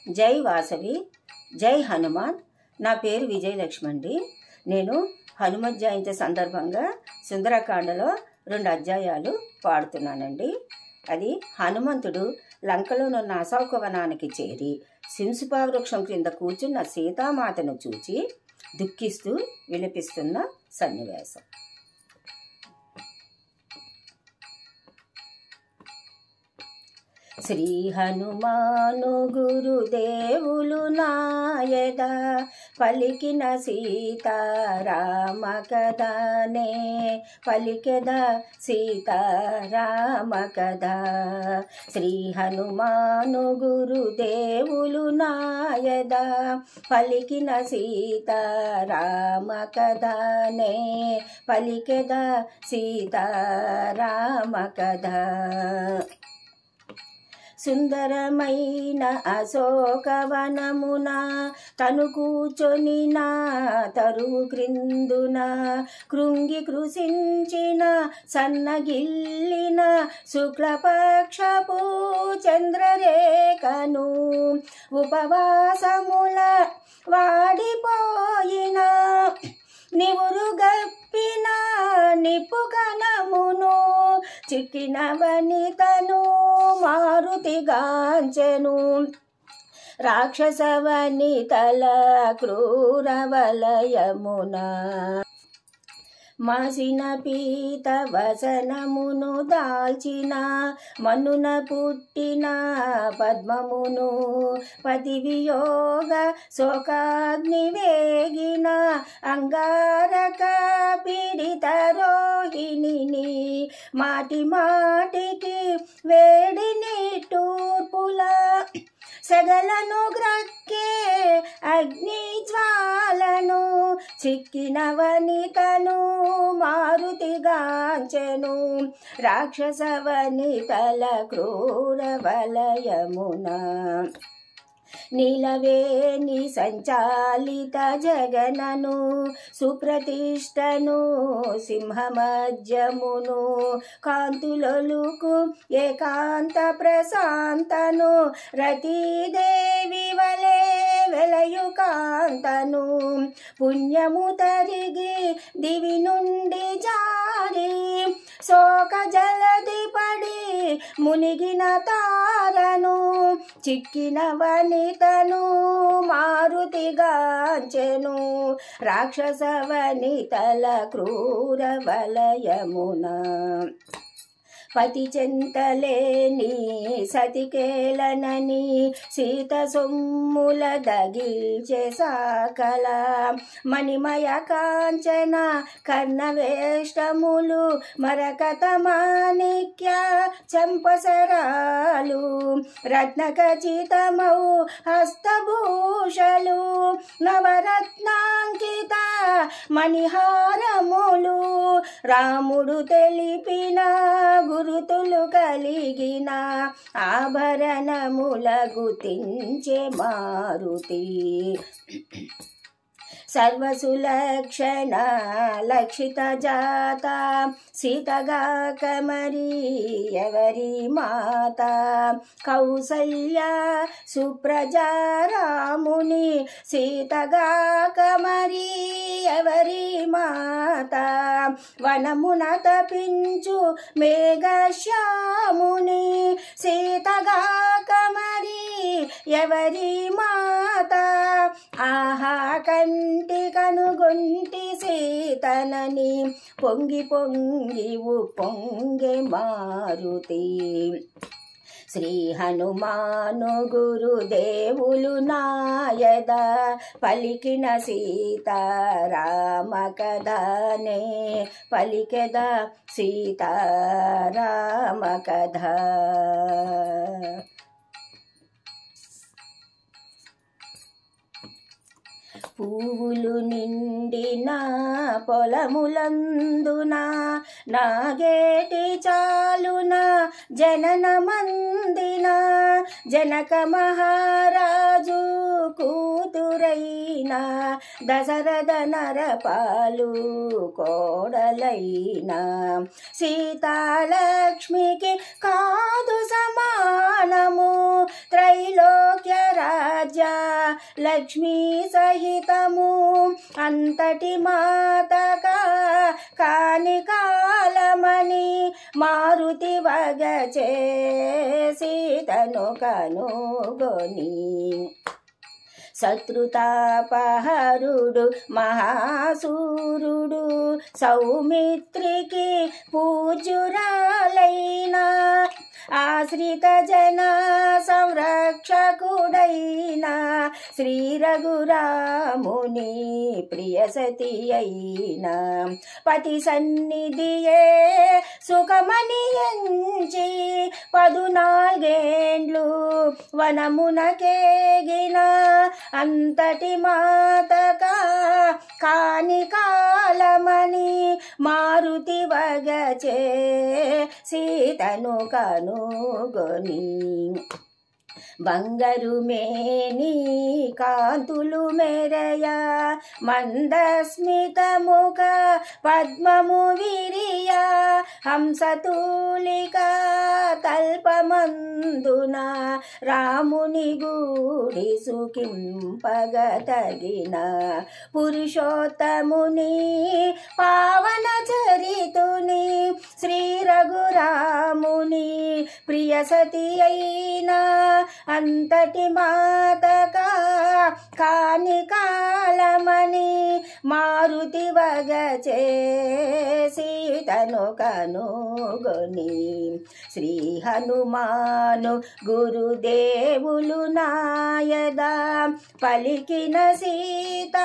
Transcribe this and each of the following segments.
జై వాసవి, జై హనుమాన్. నా పేరు విజయలక్ష్మి అండి. నేను హనుమత్ జయంతి సందర్భంగా సుందరకాండలో 2 అధ్యాయాలు పాడుతున్నానండి. అది హనుమంతుడు లంకలోనున్న అశోకవనానికి చేరి సింసుపా వృక్షం క్రింద కూర్చున్న సీతామాతను చూచి దుఃఖిస్తూ విలపిస్తున్న సన్నివేశం. శ్రీ హనుమాను గురుదేవులు నాయద పలికిన సీతారామ కథనే పలికెద సీతారామ కథ. శ్రీ హనుమాను గురుదేవులు నాయద పలికిన సీతారామ కథనే పలికెద సీతారామ కథ. సుందరమైన అశోకవనమున తను కూర్చొని నా తరువు క్రిందున కృంగి కృషించిన సన్నగిల్లిన శుక్లపక్షపు చంద్రరేఖను ఉపవాసముల వాడిపోయిన నివురుగప్పిన నిప్పు కణమును చిక్కిన వనితను మారుతిగాంచెను. రాక్షస వనితల క్రూర వలయమున మాసిన పీత వసనమును దాల్చిన మన్నున పుట్టిన పద్మమును పతివియోగ శోకాగ్ని వేగిన అంగారక పీడిత రోహిణిని మాటి మాటికి వేడిని టూర్పుల సెగలను గ్రక్కే అగ్ని జ్వాలను చిక్కిన వనితను మారుతిగాంచెను. రాక్షస వనితల క్రూర వలయమున నీలవేణి సంచాలిత జగనను సుప్రతిష్టను సింహమజ్యమును కాంతులొలుకు ఏకాంత ప్రశాంతను రతీదేవి వలె వెలయు కాంతను పుణ్యము తరిగి దివి నుండి జారి శోక జలది పడి మునిగిన తారను చిక్కిన వనితను మారుతిగాంచెను. రాక్షస వనితల క్రూర వలయమున పతి చెంతలేని సతికేలనని సీత సొమ్ముల దగిల్చే సాకల మణిమయ కాంచన కర్ణవేష్టములు మరకత మాణిక్య చంపసరాలు రత్నఖచితమౌ హస్తభూషలు నవరత్నాంకిత మణిహారములు రాముడు తెలిపిన గురుతులు కలిగిన ఆభరణముల గుర్తించే మారుతి. సర్వసులక్షణ లక్షిత జాత సీతగాక మరి ఎవరి మాత కౌసల్య సుప్రజా రాముని సీతగాక మరి ఎవరి మాత వనమున తపించు మేఘశ్యాముని సీతగాక మరి ఎవరి మాత. ఆహా కంటి కనుగొంటి సీతనని పొంగి పొంగి పొంగే మారుతి. శ్రీ హనుమాను గురుదేవులు నాయద పలికిన సీతారామ కథనే పలికెద సీతారామ కథ. పువ్వులు నిండిన పొలములందున నాగేటి చాలున జనన మందిన జనక మహారాజు కూతురైన దశరథ నరపాలు కోడలైన సీతాలక్ష్మికి కాదు సమానము త్రైలోక్య రాజ రాజా లక్ష్మీ సహితము అంతటి మాతకా కాని కాలమని మారుతి వగచే సీతను కనుగొని శత్రుతాపహరుడు మహాసూరుడు సౌమిత్రికి పూజ్యురాలైన ఆశ్రిత జన సంరక్షకుడైన శ్రీ రఘురాముని ప్రియసతి అయిన పతి సన్నిధియే సుఖమని ఎంచి 14 వనమునకేగిన అంతటి మాతకా కాని కాలమని మారుతి వగచే సీతను కనుగొని బంగారు మేని కాంతులు మెరయ మందస్మిత ముఖ పద్మము విరియ హంసతూలిక తల్పమందున రాముని గూడి సుఖింపగతగిన పురుషోత్తముని పావన చరితుని శ్రీ రఘురాముని ప్రియసతి అయిన అంతటి మాతకా కాని కాలమని మారుతి వగచే సీతను కనుగొని శ్రీ హనుమాను గురుదేవులు నాయదా పలికిన సీత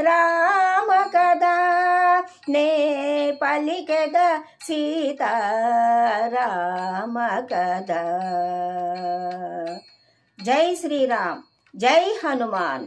రామ కదా నే పలికెద సీత రామ కదా. జై శ్రీరామ్, జై హనుమాన్.